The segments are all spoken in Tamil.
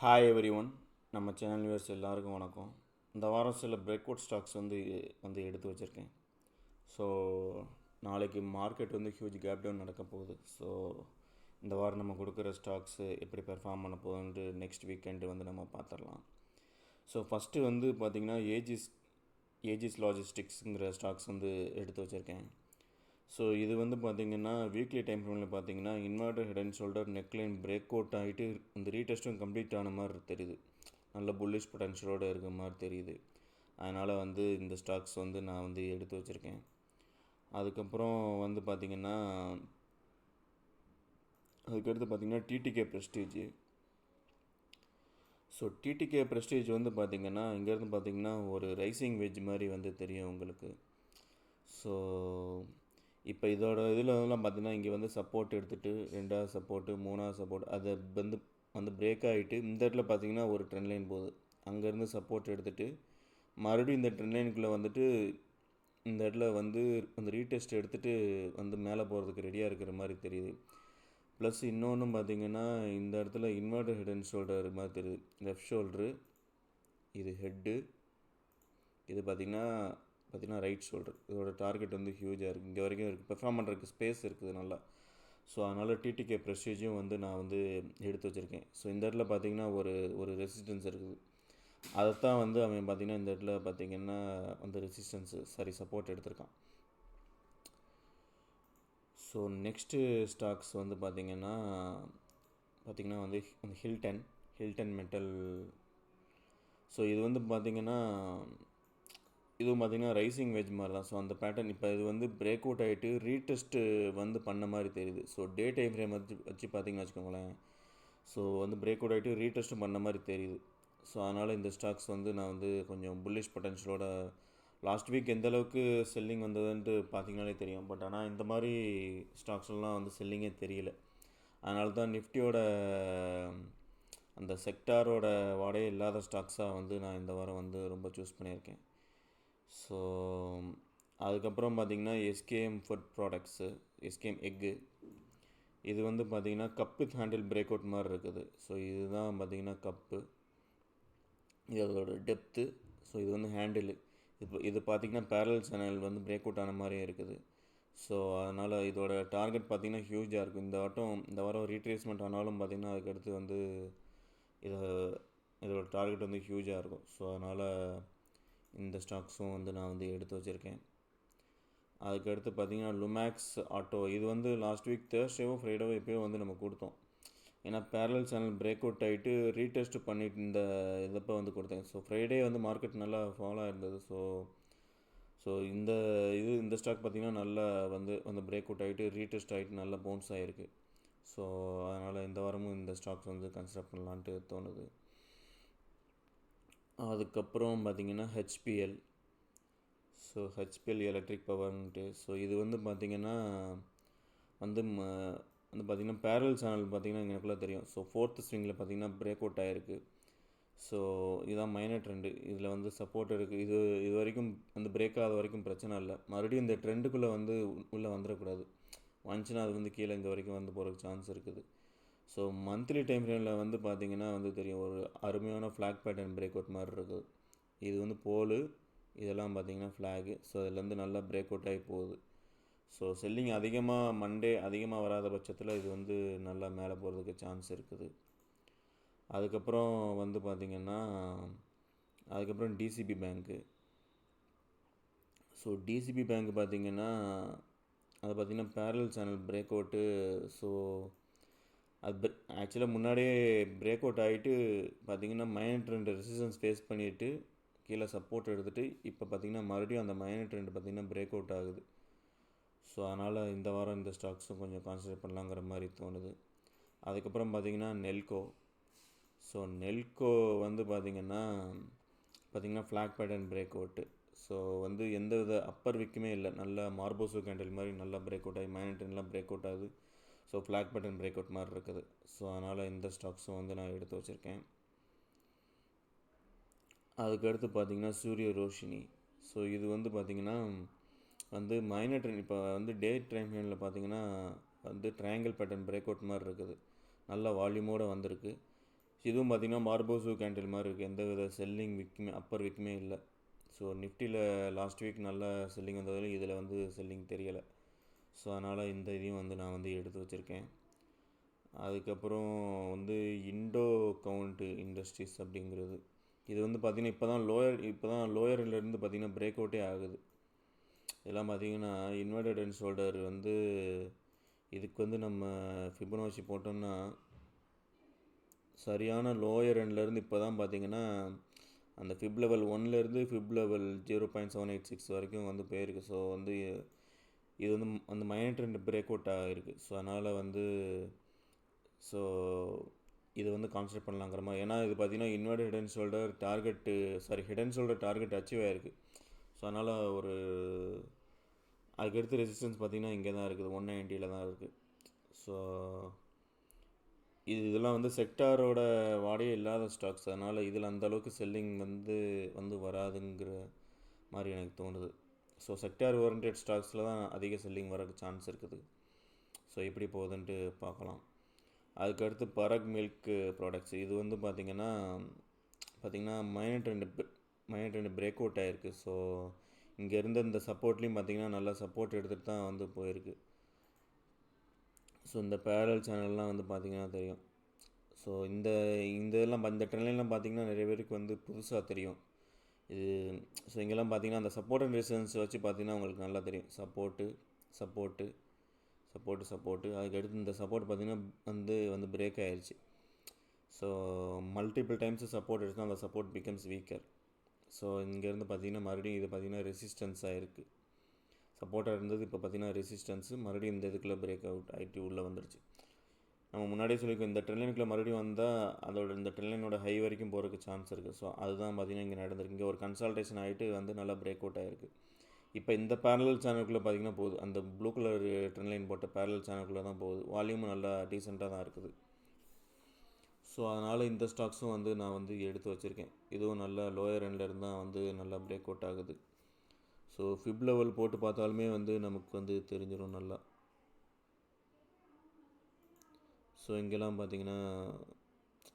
ஹாய் எவ்ரி ஒன், நம்ம சேனல் வியூவர்ஸ் எல்லாருக்கும் வணக்கம். இந்த வாரம் சில பிரேக் அவுட் ஸ்டாக்ஸ் வந்து எடுத்து வச்சுருக்கேன். ஸோ நாளைக்கு மார்க்கெட் வந்து ஹியூஜ் கேப் டவுன் நடக்க போகுது. ஸோ இந்த வாரம் நம்ம கொடுக்குற ஸ்டாக்ஸு எப்படி பெர்ஃபார்ம் பண்ண போகுதுன்ட்டு நெக்ஸ்ட் வீக்கெண்டு வந்து நம்ம பார்த்துடலாம். ஸோ ஃபஸ்ட்டு வந்து பார்த்திங்கன்னா ஏஜிஸ் லாஜிஸ்டிக்ஸுங்கிற ஸ்டாக்ஸ் வந்து எடுத்து வச்சுருக்கேன். ஸோ இது வந்து பார்த்திங்கன்னா வீக்லி டைம் ஃப்ரேமில் பார்த்திங்கன்னா inverter head and shoulder neckline break out ஆகிட்டு இந்த ரீடெஸ்ட்டும் கம்ப்ளீட் ஆன மாதிரி தெரியுது. நல்ல புல்லிஷ் பொட்டன்ஷியலோடு இருக்கிற மாதிரி தெரியுது. அதனால் வந்து இந்த ஸ்டாக்ஸ் வந்து நான் வந்து எடுத்து வச்சுருக்கேன். அதுக்கப்புறம் வந்து பார்த்திங்கன்னா அதுக்கடுத்து பார்த்திங்கன்னா TTK Prestige. So TTK Prestige வந்து பார்த்திங்கன்னா இங்கேருந்து பார்த்திங்கன்னா ஒரு ரைசிங் வெஜ் மாதிரி வந்து தெரியும் உங்களுக்கு. ஸோ இப்போ இதில் பார்த்திங்கன்னா இங்கே வந்து சப்போர்ட் எடுத்துகிட்டு ரெண்டாவது சப்போர்ட்டு மூணாவது சப்போர்ட் அதை வந்து பிரேக் ஆகிட்டு இந்த இடத்துல பார்த்திங்கன்னா ஒரு ட்ரெண்ட் லைன் போகுது. அங்கேருந்து சப்போர்ட் எடுத்துகிட்டு மறுபடியும் இந்த ட்ரெண்ட் லைனுக்குள்ளே வந்துட்டு இந்த இடத்துல வந்து அந்த ரீடெஸ்ட் எடுத்துகிட்டு வந்து மேலே போகிறதுக்கு ரெடியாக இருக்கிற மாதிரி தெரியுது. ப்ளஸ் இன்னொன்று பார்த்திங்கன்னா இந்த இடத்துல இன்வெர்டர் ஹெட் அண்ட் ஷோல்டர் மாதிரி தெரியுது. லெஃப்ட் ஷோல்ட்ரு, இது ஹெட்டு, இது பார்த்திங்கன்னா ரைட் ஷோல்டர். இதோட டார்கெட் வந்து ஹியூஜாக இருக்குது. இங்கே வரைக்கும் இருக்குது, பெர்ஃபார்ம் பண்ணுறதுக்கு ஸ்பேஸ் இருக்குது நல்லா. ஸோ அதனால் டிடிகே ப்ரெஸ்டீஜும் வந்து நான் வந்து எடுத்து வச்சுருக்கேன். ஸோ இந்த இடத்துல பார்த்திங்கன்னா ஒரு ரெசிஸ்டன்ஸ் இருக்குது. அதைத்தான் வந்து அவன் பார்த்திங்கன்னா இந்த இடத்துல பார்த்திங்கன்னா அந்த சப்போர்ட் எடுத்திருக்கான். ஸோ நெக்ஸ்ட்டு ஸ்டாக்ஸ் வந்து பார்த்திங்கன்னா வந்து ஹில்டன் மெட்டல். ஸோ இது வந்து பார்த்திங்கன்னா இதுவும் பார்த்திங்கன்னா ரைசிங் வெஜ் மாதிரி தான். ஸோ அந்த பேட்டர்ன் இப்போ இது வந்து பிரேக் அவுட் ஆகிட்டு ரீடெஸ்ட்டு வந்து பண்ண மாதிரி தெரியுது. ஸோ டே டைம் ஃப்ரேம் வச்சு பார்த்திங்கன்னு வச்சுக்கோங்களேன். ஸோ வந்து பிரேக் அவுட் ஆகிட்டு ரீடெஸ்ட்டும் பண்ண மாதிரி தெரியுது. ஸோ அதனால் இந்த ஸ்டாக்ஸ் வந்து நான் வந்து கொஞ்சம் புல்லிஷ் பொட்டன்ஷியலோட லாஸ்ட் வீக் எந்த அளவுக்கு செல்லிங் வந்ததுன்ட்டு பார்த்திங்கனாலே தெரியும். பட் ஆனால் இந்த மாதிரி ஸ்டாக்ஸ்லாம் வந்து செல்லிங்கே தெரியல. அதனால தான் நிஃப்டியோட அந்த செக்டாரோட வாடையே இல்லாத ஸ்டாக்ஸாக வந்து நான் இந்த வாரம் வந்து ரொம்ப சூஸ் பண்ணியிருக்கேன். ஸோ அதுக்கப்புறம் பார்த்திங்கன்னா SKM food products, SKM egg, இது வந்து பார்த்திங்கன்னா கப்பு ஹேண்டில் பிரேக் அவுட் மாதிரி இருக்குது. ஸோ இதுதான் பார்த்திங்கன்னா கப்பு, இதோட டெப்த்து. ஸோ இது வந்து ஹேண்டிலு. இது பார்த்திங்கன்னா பேரல் சேனல் வந்து பிரேக் அவுட் ஆன மாதிரியே இருக்குது. ஸோ அதனால் இதோட டார்கெட் பார்த்திங்கன்னா ஹியூஜாக இருக்கும். இந்த வாரம் ரீட்ரேஸ்மெண்ட் ஆனாலும் பார்த்திங்கன்னா அதுக்கடுத்து வந்து இதோட டார்கெட் வந்து ஹியூஜாக இருக்கும். ஸோ அதனால் இந்த ஸ்டாக்ஸும் வந்து நான் வந்து எடுத்து வச்சுருக்கேன். அதுக்கடுத்து பார்த்திங்கன்னா லுமேக்ஸ் ஆட்டோ, இது வந்து லாஸ்ட் வீக் தேர்ஸ்டேவோ ஃப்ரைடேவோ எப்போயோ வந்து நம்ம கொடுத்தோம். ஏன்னா பேரல் சேனல் பிரேக் அவுட் ஆகிட்டு ரீடெஸ்ட் பண்ணிட்டு இதப்போ வந்து கொடுத்தேன். ஸோ ஃப்ரைடே வந்து மார்க்கெட் நல்லா ஃபாலோ இருந்தது. ஸோ இந்த ஸ்டாக் பார்த்திங்கன்னா நல்லா வந்து பிரேக் அவுட் ஆகிட்டு ரீடெஸ்ட் ஆகிட்டு நல்லா பவுன்ஸ் ஆகிருக்கு. ஸோ அதனால் இந்த வாரமும் இந்த ஸ்டாக்ஸ் வந்து கன்சிடர் பண்ணலான்ட்டு தோணுது. அதுக்கப்புறம் பார்த்திங்கன்னா ஹெச்பிஎல். ஸோ ஹெச்பிஎல் எலக்ட்ரிக் பவர்ன்ட்டு. ஸோ இது வந்து பார்த்திங்கன்னா பார்த்திங்கன்னா பேரல் சேனல் பார்த்திங்கன்னா எனக்குள்ளே தெரியும். ஸோ ஃபோர்த்து ஸ்விங்கில் பார்த்திங்கன்னா பிரேக் அவுட் ஆகிருக்கு. ஸோ இதுதான் மைனர் ட்ரெண்டு. இதில் வந்து சப்போர்ட் இருக்குது. இது வரைக்கும் வந்து பிரேக் ஆகாத வரைக்கும் பிரச்சனை இல்லை. மறுபடியும் இந்த ட்ரெண்டுக்குள்ளே வந்து உள்ளே வந்துடக்கூடாது. வந்துச்சுன்னா அது வந்து கீழே இங்கே வரைக்கும் வந்து போகிறதுக்கு சான்ஸ் இருக்குது. ஸோ மந்த்லி டைம் ஃப்ரேமில் வந்து பார்த்திங்கன்னா வந்து தெரியும், ஒரு அருமையான ஃப்ளாக் பேட்டர்ன் பிரேக் அவுட் மாதிரி இருக்குது. இது வந்து போலு, இதெல்லாம் பார்த்திங்கன்னா ஃப்ளாகு. ஸோ இதுலேருந்து நல்லா பிரேக் அவுட் ஆகி போகுது. ஸோ செல்லிங் அதிகமாக வராத பட்சத்தில் இது வந்து நல்லா மேலே போகிறதுக்கு சான்ஸ் இருக்குது. அதுக்கப்புறம் வந்து பார்த்திங்கன்னா DCB bank. So DCB bank பார்த்திங்கன்னா அது பார்த்திங்கன்னா barrel channel break out. So அது ஆக்சுவலாக முன்னாடியே பிரேக் அவுட் ஆகிட்டு பார்த்திங்கன்னா மைனர் ட்ரெண்ட் ரெசிஸ்டன்ஸ் ஃபேஸ் பண்ணிவிட்டு கீழே சப்போர்ட் எடுத்துகிட்டு இப்போ பார்த்திங்கன்னா மறுபடியும் அந்த மைனர் ட்ரெண்ட் பார்த்திங்கன்னா பிரேக் அவுட் ஆகுது. ஸோ அதனால் இந்த வாரம் இந்த ஸ்டாக்ஸும் கொஞ்சம் கான்சன்ட்ரேட் பண்ணலாங்கிற மாதிரி தோணுது. அதுக்கப்புறம் பார்த்திங்கன்னா நெல்கோ. ஸோ நெல்கோ வந்து பார்த்திங்கன்னா flag pattern break out. So வந்து எந்த வித அப்பர் விக்குமே இல்லை, நல்லா மார்போசோ கேண்டில் மாதிரி நல்லா பிரேக் அவுட் ஆகி மைனர் ட்ரெண்ட்லாம் பிரேக் அவுட் ஆகுது. So flag pattern break out மாதிரி இருக்குது. ஸோ அதனால் இந்த ஸ்டாக்ஸும் வந்து நான் எடுத்து வச்சுருக்கேன். அதுக்கடுத்து பார்த்திங்கன்னா சூரிய ரோஷினி. ஸோ இது வந்து பார்த்திங்கன்னா வந்து மைனர் ட்ரெண்ட். இப்போ வந்து டே டைம் ஃப்ரேமில் பார்த்திங்கன்னா வந்து ட்ரையாங்கிள் பேட்டர்ன் பிரேக் அவுட் மாதிரி இருக்குது. நல்ல வால்யூமோடு வந்திருக்கு. இதுவும் பார்த்திங்கன்னா மார்போசு கேண்டில் மாதிரி இருக்குது, எந்த வித செல்லிங் விக்குமே அப்பர் விக்குமே இல்லை. ஸோ நிஃப்டியில் லாஸ்ட் வீக் நல்ல செல்லிங் வந்ததில் இதில் வந்து செல்லிங் தெரியலை. ஸோ அதனால் இந்த இதையும் வந்து நான் வந்து எடுத்து வச்சுருக்கேன். அதுக்கப்புறம் வந்து இண்டோ கவுண்ட் இண்டஸ்ட்ரீஸ் அப்படிங்கிறது, இது வந்து பார்த்திங்கன்னா இப்போ தான் லோயர்லேருந்து பார்த்திங்கன்னா பிரேக் அவுட்டே ஆகுது. இதெல்லாம் பார்த்திங்கன்னா இன்வெர்டட் அண்ட் ஷோல்டர் வந்து இதுக்கு வந்து நம்ம ஃபிபனாச்சி போட்டோம்னா சரியான லோயர் எண்ட்லேருந்து இப்போ தான் பார்த்திங்கன்னா அந்த ஃபிப் லெவல் 1லேருந்து ஃபிப் லெவல் 0.786 வரைக்கும் வந்து போயிருக்கு. ஸோ வந்து இது வந்து அந்த மைனர் ட்ரெண்ட் பிரேக் அவுட் ஆகிருக்கு. ஸோ அதனால் வந்து ஸோ இது வந்து கான்சன்ட்ரேட் பண்ணலாங்கிற மாதிரி, ஏன்னா இது பார்த்திங்கன்னா inverted head and shoulder target head and shoulder target achieve ஆகிருக்கு. ஸோ அதனால் ஒரு அதுக்கடுத்து ரெசிஸ்டன்ஸ் பார்த்திங்கன்னா இங்கே தான் இருக்குது, 190 தான் இருக்குது. ஸோ இதெல்லாம் வந்து செக்டாரோட வாடையே இல்லாத ஸ்டாக்ஸ், அதனால் இதில் அந்தளவுக்கு செல்லிங் வந்து வராதுங்கிற மாதிரி எனக்கு தோணுது. ஸோ செக்டார் ஓரியன்டட் ஸ்டாக்ஸில் தான் அதிக செல்லிங் வர சான்ஸ் இருக்குது. ஸோ எப்படி போகுதுன்ட்டு பார்க்கலாம். அதுக்கடுத்து பரக் மில்க் ப்ராடக்ட்ஸ், இது வந்து பார்த்திங்கன்னா மைனர் ட்ரெண்ட் பிரேக் அவுட் ஆகிருக்கு. ஸோ இங்கே இருந்த இந்த சப்போர்ட்லேயும் பார்த்திங்கன்னா நல்லா சப்போர்ட் எடுத்துகிட்டு தான் வந்து போயிருக்கு. ஸோ இந்த பேரல் சேனல்லாம் வந்து பார்த்திங்கன்னா தெரியும். ஸோ இதெல்லாம் இந்த ட்ரெண்ட்லாம் பார்த்திங்கன்னா நிறைய பேருக்கு வந்து புதுசாக தெரியும் இது. ஸோ இங்கெல்லாம் பார்த்திங்கன்னா அந்த சப்போர்ட் அண்ட் ரெசிஸ்டன்ஸ் வச்சு பார்த்திங்கன்னா உங்களுக்கு நல்லா தெரியும். சப்போர்ட்டு அதுக்கடுத்து இந்த சப்போர்ட் பார்த்திங்கன்னா வந்து பிரேக் ஆகிடுச்சு. ஸோ மல்டிபிள் டைம்ஸ் சப்போர்ட் எடுத்து அந்த சப்போர்ட் பிகம்ஸ் வீக்கர். ஸோ இங்கேருந்து பார்த்திங்கன்னா மறுபடியும் இது பார்த்திங்கன்னா ரெசிஸ்டன்ஸாக இருக்குது. சப்போர்ட்டாக இருந்தது, இப்போ பார்த்திங்கன்னா ரெசிஸ்டன்ஸு மறுபடியும் இந்த இதுக்குள்ளே பிரேக் அவுட் ஆகிட்டு உள்ளே வந்துடுச்சு. நம்ம முன்னாடியே சொல்லியிருக்கோம், இந்த ட்ரெண்ட்லைனுக்குள்ளே மறுபடியும் வந்தால் இந்த ட்ரெண்ட்லைனோட ஹை வரைக்கும் போகிறதுக்கு சான்ஸ் இருக்குது. ஸோ அதுதான் பார்த்திங்கன்னா இங்கே நடந்திருக்கு. இங்கே ஒரு கன்சல்டேஷன் ஆகிட்டு வந்து நல்லா பிரேக் அவுட் ஆகிருக்கு. இப்போ இந்த பேரலல் சேனலுக்குள்ளே பார்த்திங்கன்னா போகுது, அந்த ப்ளூ கலர் ட்ரெண்ட்லைன் போட்ட பேரலல் சேனலுக்குள்ளே தான் போகுது. வால்யூமும் நல்லா டீசெண்டாக தான் இருக்குது. ஸோ அதனால் இந்த ஸ்டாக்ஸும் வந்து நான் வந்து எடுத்து வச்சுருக்கேன். இதுவும் நல்லா லோயர் எண்ட்லேருந்து தான் வந்து நல்லா பிரேக் அவுட் ஆகுது. ஸோ ஃபிப் லெவல் போட்டு பார்த்தாலுமே வந்து நமக்கு வந்து தெரிஞ்சிடும் நல்லா. ஸோ இங்கெல்லாம் பார்த்திங்கன்னா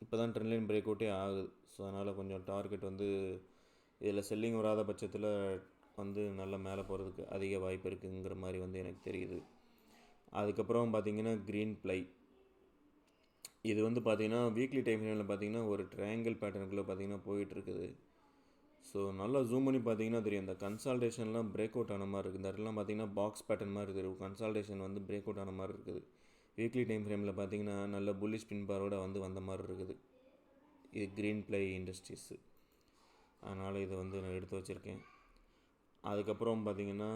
இப்போ தான் ட்ரெண்ட்லைன் பிரேக் அவுட்டே ஆகுது. ஸோ அதனால் கொஞ்சம் டார்கெட் வந்து இதில் செல்லிங் வராத பட்சத்தில் வந்து நல்லா மேலே போகிறதுக்கு அதிக வாய்ப்பு இருக்குங்கிற மாதிரி வந்து எனக்கு தெரியுது. அதுக்கப்புறம் பார்த்திங்கன்னா க்ரீன் ப்ளை, இது வந்து பார்த்திங்கன்னா வீக்லி டைம் ஃப்ரேமில் பார்த்திங்கன்னா ஒரு ட்ரையாங்கிள் பேட்டர்னுக்குள்ளே பார்த்திங்கன்னா போயிட்டுருக்குது. ஸோ நல்லா ஜூம் பண்ணி பார்த்திங்கன்னா தெரியும், இந்த கன்சால்டேஷன்லாம் பிரேக் அவுட் ஆன மாதிரி இருக்குது. இந்த இடத்துலாம் பார்த்திங்கன்னா பாக்ஸ் பேட்டர்ன் மாதிரி தெரியும், கன்சால்டேஷன் வந்து பிரேக் அவுட் ஆன மாதிரி இருக்குது. வீக்லி டைம் ஃப்ரேமில் பார்த்திங்கன்னா நல்ல புல்லிஷ் ஸ்பின் பாரோட வந்த மாதிரி இருக்குது. இது க்ரீன் ப்ளை இண்டஸ்ட்ரீஸு, அதனால் இதை வந்து நான் எடுத்து வச்சுருக்கேன். அதுக்கப்புறம் பார்த்திங்கன்னா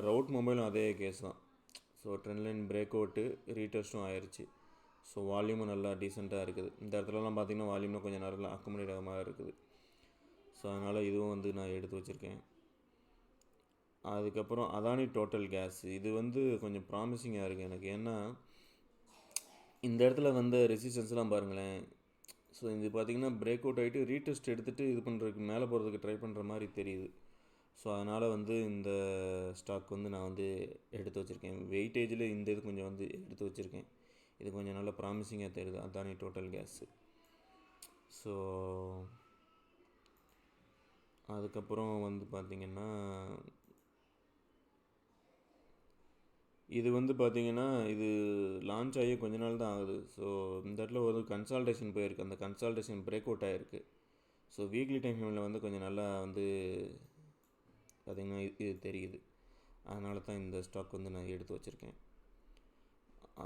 ரவுட் மொபைலும் அதே கேஸ் தான். ஸோ ட்ரெண்ட்லைன் பிரேக் அவுட்டு ரீடெஸ்ட்டும் ஆயிடுச்சு. ஸோ வால்யூமும் நல்லா டீசெண்டாக இருக்குது. இந்த இடத்துலலாம் பார்த்திங்கன்னா வால்யூமில் கொஞ்சம் நல்லா அக்குமுலேட் ஆக மாதிரி இருக்குது. ஸோ அதனால் இதுவும் வந்து நான் எடுத்து வச்சுருக்கேன். அதுக்கப்புறம் அதானி டோட்டல் கேஸ், இது வந்து கொஞ்சம் ப்ராமிசிங்காக இருக்குது எனக்கு. ஏன்னா இந்த இடத்துல வந்து ரெசிஸ்டன்ஸ்லாம் பாருங்களேன். ஸோ இது பார்த்திங்கன்னா பிரேக் அவுட் ஆகிட்டு ரீடெஸ்ட் எடுத்துகிட்டு இது பண்ணுறதுக்கு மேலே போகிறதுக்கு ட்ரை பண்ணுற மாதிரி தெரியுது. ஸோ அதனால் வந்து இந்த ஸ்டாக் வந்து நான் வந்து எடுத்து வச்சுருக்கேன். வெயிட்டேஜில் இந்த இது கொஞ்சம் வந்து எடுத்து வச்சுருக்கேன். இது கொஞ்சம் நல்லா ப்ராமிசிங்காக தெரியுது, அதானி டோட்டல் கேஸு. ஸோ அதுக்கப்புறம் வந்து பார்த்திங்கன்னா இது வந்து பார்த்திங்கன்னா இது லான்ச் ஆகி கொஞ்ச நாள் தான் ஆகுது. ஸோ இந்த இடத்துல ஒரு கன்சால்டேஷன் போயிருக்கு, அந்த கன்சால்டேஷன் பிரேக் அவுட் ஆகிருக்கு. ஸோ வீக்லி டைம் ஃப்ரேமில் வந்து கொஞ்சம் நல்லா வந்து பார்த்திங்கன்னா இது தெரியுது. அதனால தான் இந்த ஸ்டாக் வந்து நான் எடுத்து வச்சுருக்கேன்.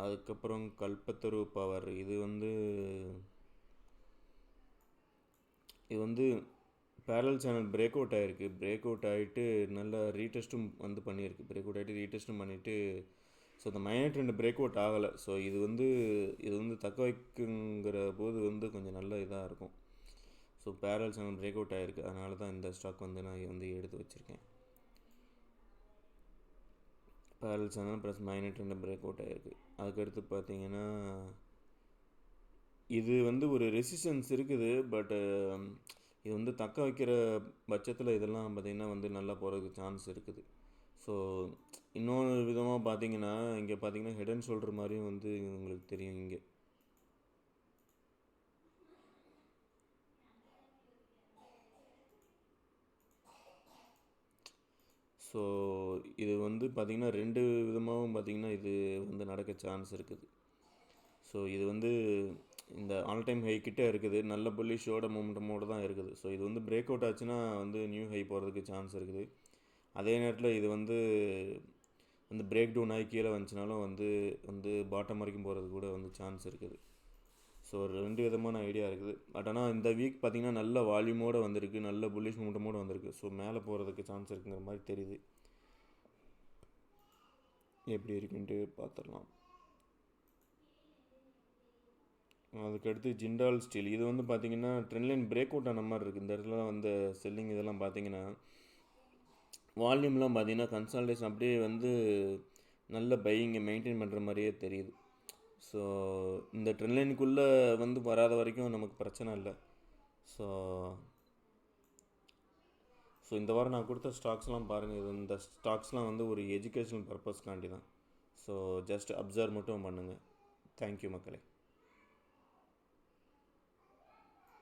அதுக்கப்புறம் கல்பத்தரு பவர், இது வந்து பேரல் சேனல் பிரேக் அவுட் ஆகிருக்கு. பிரேக் அவுட் ஆகிட்டு நல்லா ரீடெஸ்ட்டும் வந்து பண்ணியிருக்கு. பிரேக் அவுட் ஆகிட்டு ரீடெஸ்ட்டும் பண்ணிவிட்டு ஸோ இந்த மைனர் ட்ரெண்ட் பிரேக் அவுட் ஆகலை. ஸோ இது வந்து தக்க வைக்குங்கிற போது வந்து கொஞ்சம் நல்ல இதாக இருக்கும். So barrel channel break out ஆகிருக்கு, அதனால தான் இந்த ஸ்டாக் வந்து நான் வந்து எடுத்து வச்சுருக்கேன். Barrel channel plus minor trend break out ஆகிருக்கு. அதுக்கடுத்து பார்த்திங்கன்னா இது வந்து ஒரு ரெசிஸ்டன்ஸ் இருக்குது. பட்டு இது வந்து தக்க வைக்கிற பட்சத்தில் இதெல்லாம் பார்த்திங்கன்னா வந்து நல்லா போகிறதுக்கு சான்ஸ் இருக்குது. ஸோ இன்னொரு விதமாக பார்த்திங்கன்னா இங்கே பார்த்திங்கன்னா ஹெட் அண்ட் ஷோல்டர் மாதிரியும் வந்து உங்களுக்கு தெரியும். இங்கே ஸோ இது வந்து பார்த்திங்கன்னா 2 விதமாகவும் பார்த்திங்கன்னா இது வந்து நடக்க சான்ஸ் இருக்குது. ஸோ இது வந்து இந்த ஆல் டைம் ஹை கிட்டே இருக்குது, நல்ல புல்லிஷோட மூமெண்டமோடு தான் இருக்குது. ஸோ இது வந்து பிரேக் அவுட் ஆச்சுன்னா வந்து நியூ ஹை போகிறதுக்கு சான்ஸ் இருக்குது. அதே நேரத்தில் இது வந்து பிரேக் டவுன் ஆகி கீழே வந்துச்சுனாலும் வந்து பாட்டம் வரைக்கும் போகிறது கூட வந்து சான்ஸ் இருக்குது. ஸோ 2 விதமான ஐடியா இருக்குது. பட் ஆனால் இந்த வீக் பார்த்திங்கன்னா நல்ல வால்யூமோடு வந்திருக்கு, நல்ல புல்லிஷ் மூமெண்டமோடு வந்திருக்கு. ஸோ மேலே போகிறதுக்கு சான்ஸ் இருக்குங்கிற மாதிரி தெரியுது. எப்படி இருக்குன்ட்டு பார்த்துடலாம். அதுக்கடுத்து ஜிண்டால் ஸ்டீல், இது வந்து பார்த்திங்கன்னா ட்ரெண்ட் லைன் பிரேக் அவுட் ஆன மாதிரி இருக்குது. இந்த இடத்துல வந்து செல்லிங் இதெல்லாம் பார்த்திங்கன்னா வால்யூம்லாம் பார்த்திங்கன்னா கன்சால்டேஷன் அப்படியே வந்து நல்ல பையிங்கை மெயின்டைன் பண்ணுற மாதிரியே தெரியுது. ஸோ இந்த ட்ரெண்ட் லைனுக்குள்ளே வந்து வராத வரைக்கும் நமக்கு பிரச்சனை இல்லை. ஸோ இந்த வாரம் நான் கொடுத்த ஸ்டாக்ஸ்லாம் பாருங்கள். இந்த ஸ்டாக்ஸ்லாம் வந்து ஒரு எஜுகேஷனல் பர்பஸ்க்காண்டி தான். ஸோ ஜஸ்ட் அப்சர்வ் மட்டும் பண்ணுங்கள். தேங்க்யூ மக்களே.